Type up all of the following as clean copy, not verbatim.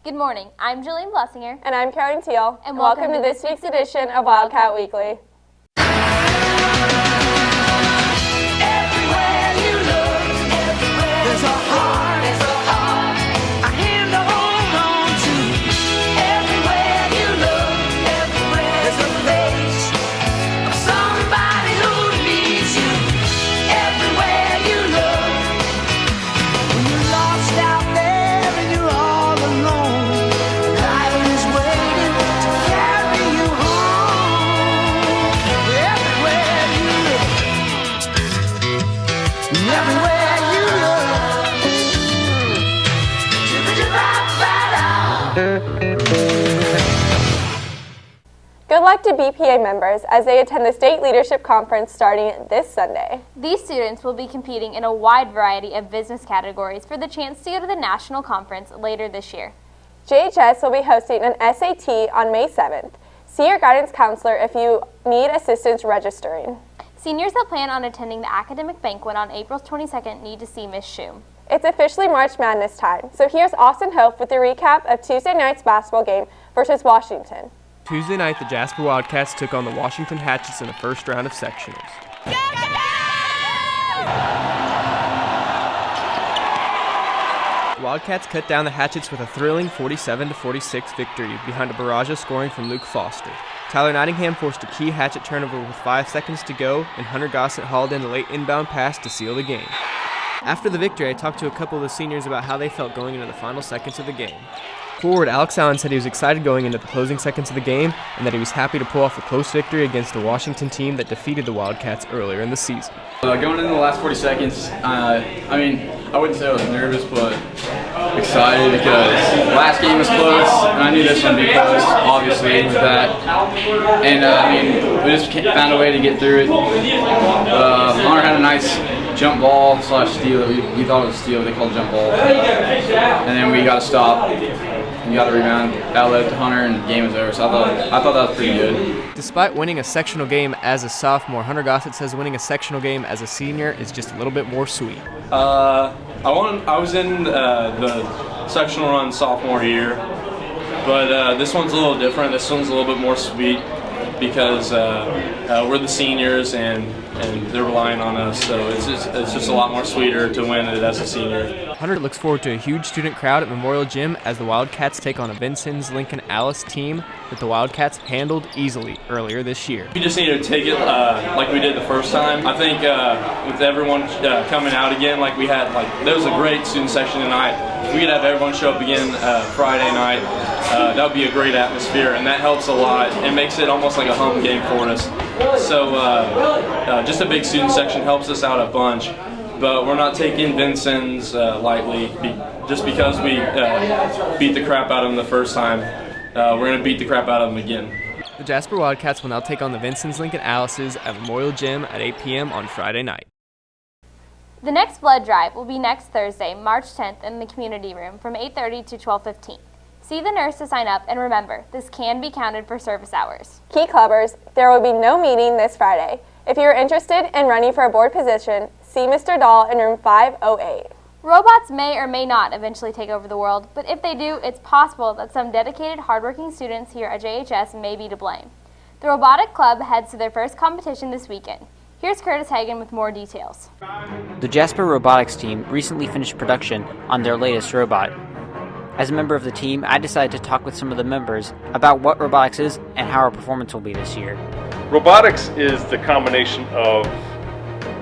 Good morning. I'm Jillian Blessinger. And I'm Caroline Teal. And welcome to this week's edition of Wildcat Weekly. Everywhere you look, there's a heart, a hand to hold on to. Everywhere you look, there's a face of somebody who needs you. Everywhere you look, when you're lost out there and you're all alone, life is waiting to carry you home. Everywhere you look. Everywhere you Good luck to BPA members as they attend the State Leadership Conference starting this Sunday. These students will be competing in a wide variety of business categories for the chance to go to the national conference later this year. JHS will be hosting an SAT on May 7th. See your guidance counselor if you need assistance registering. Seniors that plan on attending the academic banquet on April 22nd need to see Ms. Shum. It's officially March Madness time, so here's Austin Hope with a recap of Tuesday night's basketball game versus Washington. Tuesday night, the Jasper Wildcats took on the Washington Hatchets in the first round of sectionals. The Wildcats cut down the Hatchets with a thrilling 47-46 victory behind a barrage of scoring from Luke Foster. Tyler Nottingham forced a key Hatchet turnover with 5 seconds to go, and Hunter Gossett hauled in a late inbound pass to seal the game. After the victory, I talked to a couple of the seniors about how they felt going into the final seconds of the game. Forward Alex Allen said he was excited going into the closing seconds of the game and that he was happy to pull off a close victory against the Washington team that defeated the Wildcats earlier in the season. Going into the last 40 seconds, I wouldn't say I was nervous, but excited because last game was close, and I knew this one would be close, obviously, with that. And, we just found a way to get through it. Hunter had a nice jump ball / steal. We thought it was a steal, they called it jump ball. And then we got a stop. We got a rebound, that led to Hunter, and the game was over. So I thought that was pretty good. Despite winning a sectional game as a sophomore, Hunter Gossett says winning a sectional game as a senior is just a little bit more sweet. I was in the sectional run sophomore year, but this one's a little different. This one's a little bit more sweet because we're the seniors and they're relying on us. So it's just a lot more sweeter to win it as a senior. Hunter looks forward to a huge student crowd at Memorial Gym as the Wildcats take on a Vincennes Lincoln Alice team that the Wildcats handled easily earlier this year. We just need to take it like we did the first time. I think with everyone coming out again, like we had, there was a great student section tonight. If we could have everyone show up again Friday night, that would be a great atmosphere, and that helps a lot. It makes it almost like a home game for us. So just a big student section helps us out a bunch. But we're not taking Vincennes lightly just because we beat the crap out of them the first time. We're going to beat the crap out of them again. The Jasper Wildcats will now take on the Vincennes Lincoln Alices at Memorial Gym at 8 p.m. on Friday night. The next blood drive will be next Thursday, March 10th in the community room from 8:30 to 12:15. See the nurse to sign up, and remember, this can be counted for service hours. Key Clubbers, there will be no meeting this Friday. If you're interested in running for a board position, see Mr. Dahl in room 508. Robots may or may not eventually take over the world, but if they do, it's possible that some dedicated, hardworking students here at JHS may be to blame. The Robotic Club heads to their first competition this weekend. Here's Curtis Hagan with more details. The Jasper Robotics team recently finished production on their latest robot. As a member of the team, I decided to talk with some of the members about what robotics is and how our performance will be this year. Robotics is the combination of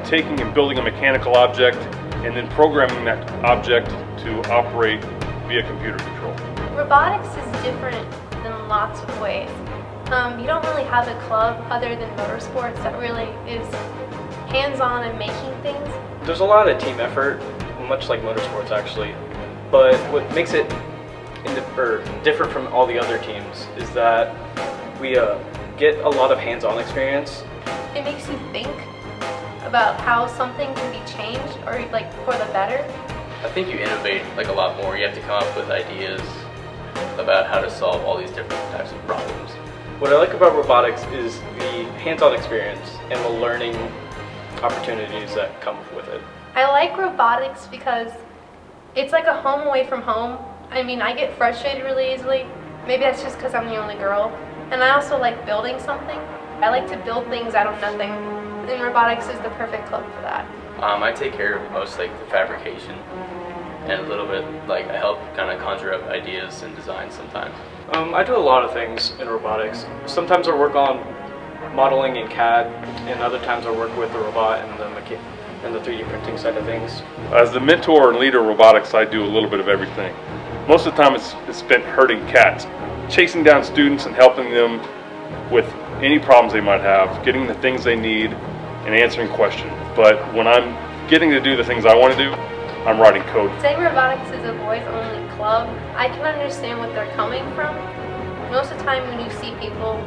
taking and building a mechanical object and then programming that object to operate via computer control. Robotics is different in lots of ways. You don't really have a club other than motorsports that really is hands-on and making things. There's a lot of team effort, much like motorsports actually, but what makes it different from all the other teams is that we get a lot of hands-on experience. It makes you think about how something can be changed or for the better. I think you innovate a lot more. You have to come up with ideas about how to solve all these different types of problems. What I like about robotics is the hands-on experience and the learning opportunities that come with it. I like robotics because it's like a home away from home. I mean, I get frustrated really easily. Maybe that's just because I'm the only girl. And I also like building something. I like to build things out of nothing. And robotics is the perfect club for that. I take care of most like the fabrication and a little bit like I help kind of conjure up ideas and designs sometimes. I do a lot of things in robotics. Sometimes I work on modeling in CAD, and other times I work with the robot and the 3D printing side of things. As the mentor and leader of robotics, I do a little bit of everything. Most of the time it's spent herding cats, chasing down students and helping them with any problems they might have, getting the things they need, and answering questions. But when I'm getting to do the things I want to do, I'm writing code. Saying robotics is a boys-only club, I can understand what they're coming from. Most of the time when you see people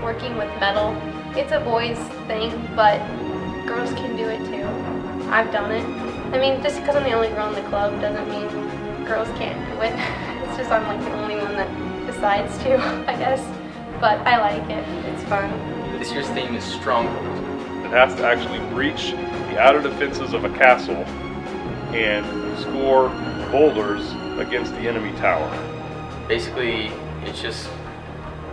working with metal, it's a boys thing, but girls can do it too. I've done it. I mean, just because I'm the only girl in the club doesn't mean girls can't do it. It's just I'm like the only one that decides to, I guess. But I like it. It's fun. This year's theme is strong. It has to actually breach the outer defenses of a castle and score boulders against the enemy tower. Basically, it's just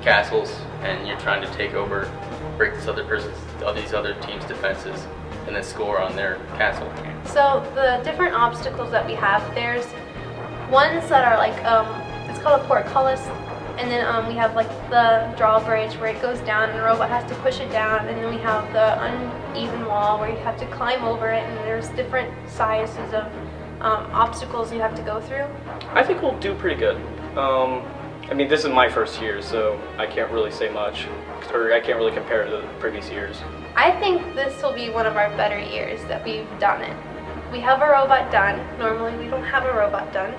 castles, and you're trying to take over, break these other team's defenses, and then score on their castle. So the different obstacles that we have, there's ones that are like, it's called a portcullis, and then we have like the drawbridge where it goes down and the robot has to push it down, and then we have the uneven wall where you have to climb over it, and there's different sizes of obstacles you have to go through. I think we'll do pretty good. I mean, this is my first year, so I can't really say much, or I can't really compare to the previous years. I think this will be one of our better years that we've done it. We have a robot done. Normally we don't have a robot done.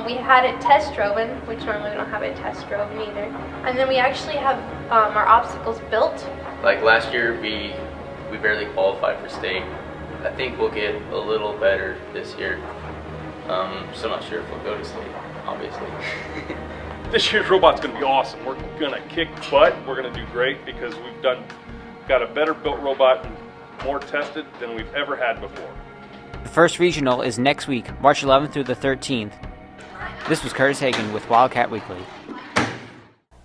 We had it test driven, which normally we don't have it test driven either. And then we actually have our obstacles built. Like last year, we barely qualified for state. I think we'll get a little better this year. So I'm not sure if we'll go to state, obviously. This year's robot's going to be awesome. We're going to kick butt. We're going to do great because we've got a better built robot and more tested than we've ever had before. The first regional is next week, March 11th through the 13th. This was Curtis Hagan with Wildcat Weekly.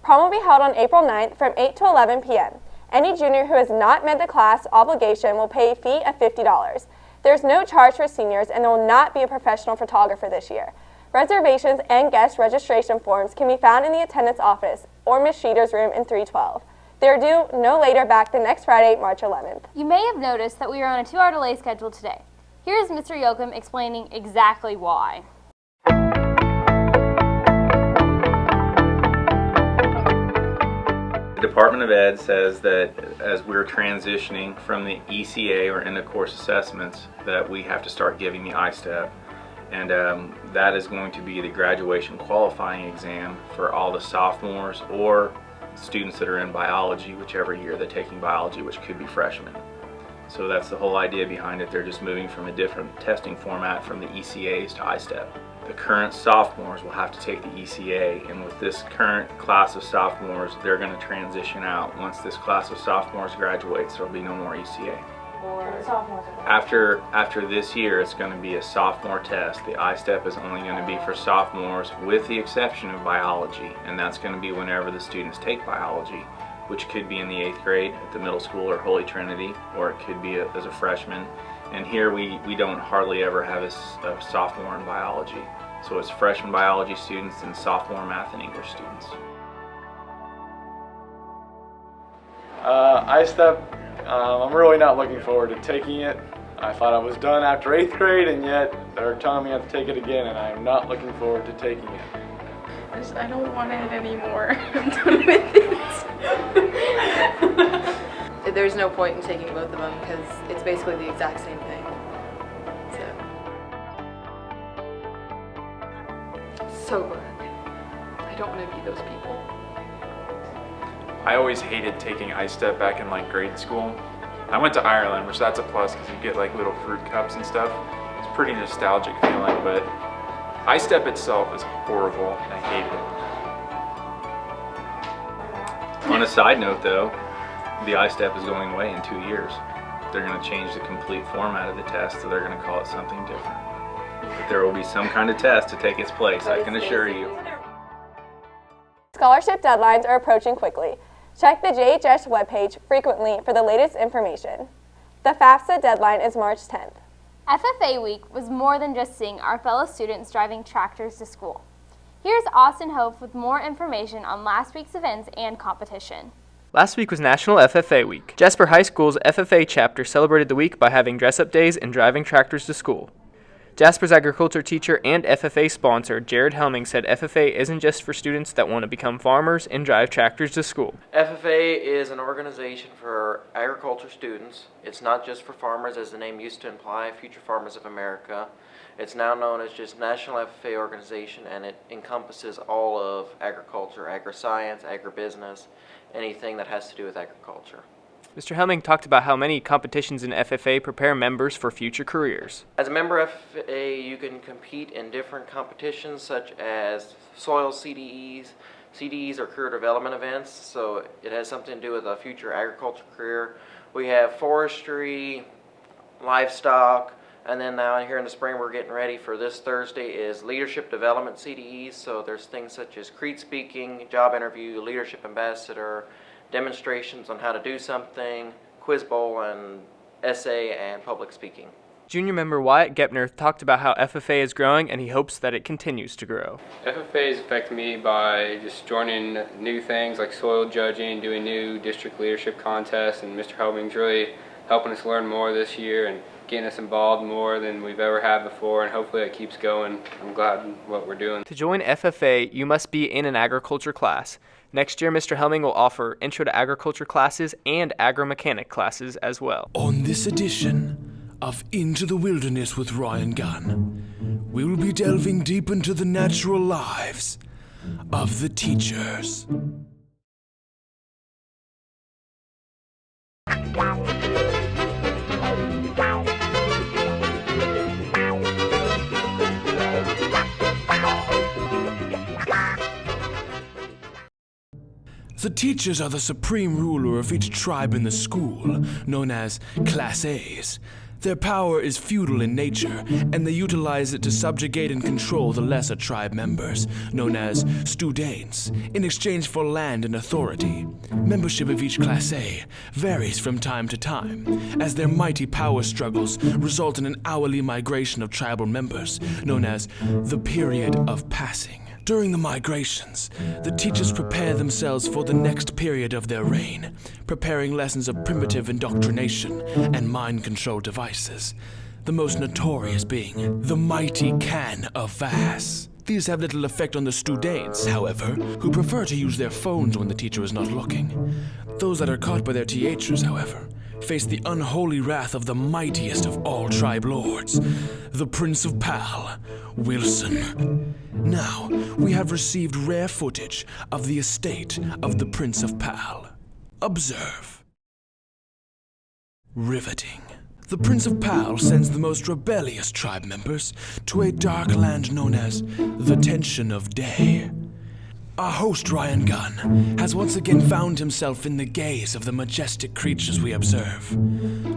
Prom will be held on April 9th from 8 to 11 p.m. Any junior who has not met the class obligation will pay a fee of $50. There's no charge for seniors, and there will not be a professional photographer this year. Reservations and guest registration forms can be found in the attendance office or Ms. Sheeter's room in 312. They are due no later back than next Friday, March 11th. You may have noticed that we are on a 2-hour delay schedule today. Here is Mr. Yoakum explaining exactly why. The Department of Ed says that as we're transitioning from the ECA or end of course assessments that we have to start giving the I-STEP, and that is going to be the graduation qualifying exam for all the sophomores or students that are in biology, whichever year they're taking biology, which could be freshmen. So that's the whole idea behind it. They're just moving from a different testing format from the ECAs to I-STEP. The current sophomores will have to take the ECA, and with this current class of sophomores, they're going to transition out. Once this class of sophomores graduates, there will be no more ECA. After this year, it's going to be a sophomore test. The I-STEP is only going to be for sophomores with the exception of biology, and that's going to be whenever the students take biology, which could be in the 8th grade at the middle school or Holy Trinity, or it could be as a freshman. And here we don't hardly ever have a sophomore in biology. So it's freshman biology students and sophomore math and English students. I-STEP, I'm really not looking forward to taking it. I thought I was done after 8th grade, and yet they're telling me I have to take it again, and I'm not looking forward to taking it. I don't want it anymore. I'm done with it. There's no point in taking both of them because it's basically the exact same thing. So glad. I don't want to be those people. I always hated taking I-STEP back in like grade school. I went to Ireland, which that's a plus because you get like little fruit cups and stuff. It's a pretty nostalgic feeling, but I-STEP itself is horrible. I hate it. On a side note though, the I-STEP is going away in 2 years. They're going to change the complete format of the test, so they're going to call it something different. But there will be some kind of test to take its place, I can assure you. Scholarship deadlines are approaching quickly. Check the JHS webpage frequently for the latest information. The FAFSA deadline is March 10th. FFA week was more than just seeing our fellow students driving tractors to school. Here's Austin Hope with more information on last week's events and competition. Last week was National FFA Week. Jasper High School's FFA chapter celebrated the week by having dress-up days and driving tractors to school. Jasper's agriculture teacher and FFA sponsor, Jared Helming, said FFA isn't just for students that want to become farmers and drive tractors to school. FFA is an organization for agriculture students. It's not just for farmers, as the name used to imply, Future Farmers of America. It's now known as just National FFA Organization, and it encompasses all of agriculture, agri-science, agribusiness, anything that has to do with agriculture. Mr. Helming talked about how many competitions in FFA prepare members for future careers. As a member of FFA, you can compete in different competitions such as soil CDEs. CDEs are career development events, so it has something to do with a future agriculture career. We have forestry, livestock, and then now here in the spring we're getting ready for this Thursday is leadership development CDEs. So there's things such as Crete speaking, job interview, leadership ambassador, demonstrations on how to do something, quiz bowl, and essay and public speaking. Junior member Wyatt Gepner talked about how FFA is growing and he hopes that it continues to grow. FFA has affected me by just joining new things like soil judging, doing new district leadership contests, and Mr. Helming's really helping us learn more this year and getting us involved more than we've ever had before, and hopefully it keeps going. I'm glad in what we're doing. To join FFA, you must be in an agriculture class. Next year, Mr. Helming will offer Intro to Agriculture classes and Agro-Mechanic classes as well. On this edition of Into the Wilderness with Ryan Gunn, we will be delving deep into the natural lives of the teachers. The teachers are the supreme ruler of each tribe in the school, known as Class A's. Their power is feudal in nature, and they utilize it to subjugate and control the lesser tribe members, known as Students, in exchange for land and authority. Membership of each Class A varies from time to time, as their mighty power struggles result in an hourly migration of tribal members, known as the Period of Passing. During the migrations, the teachers prepare themselves for the next period of their reign, preparing lessons of primitive indoctrination and mind control devices, the most notorious being the mighty can of Vass. These have little effect on the students, however, who prefer to use their phones when the teacher is not looking. Those that are caught by their teachers, however, face the unholy wrath of the mightiest of all tribe lords, the Prince of Pal, Wilson. Now, we have received rare footage of the estate of the Prince of Pal. Observe. Riveting. The Prince of Pal sends the most rebellious tribe members to a dark land known as the Tension of Day. Our host, Ryan Gunn, has once again found himself in the gaze of the majestic creatures we observe.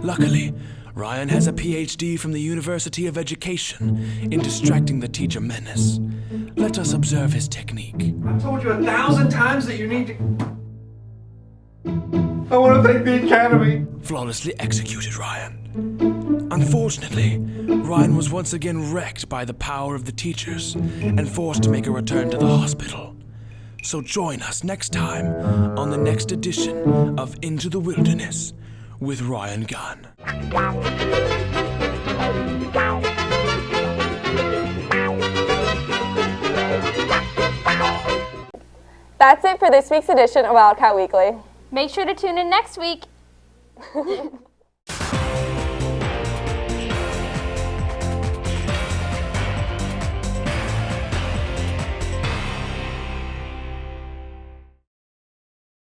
Luckily, Ryan has a PhD from the University of Education in distracting the teacher menace. Let us observe his technique. I've told you 1,000 times that you need to... I want to thank the Academy. Flawlessly executed, Ryan. Unfortunately, Ryan was once again wrecked by the power of the teachers and forced to make a return to the hospital. So join us next time on the next edition of Into the Wilderness with Ryan Gunn. That's it for this week's edition of Wildcat Weekly. Make sure to tune in next week.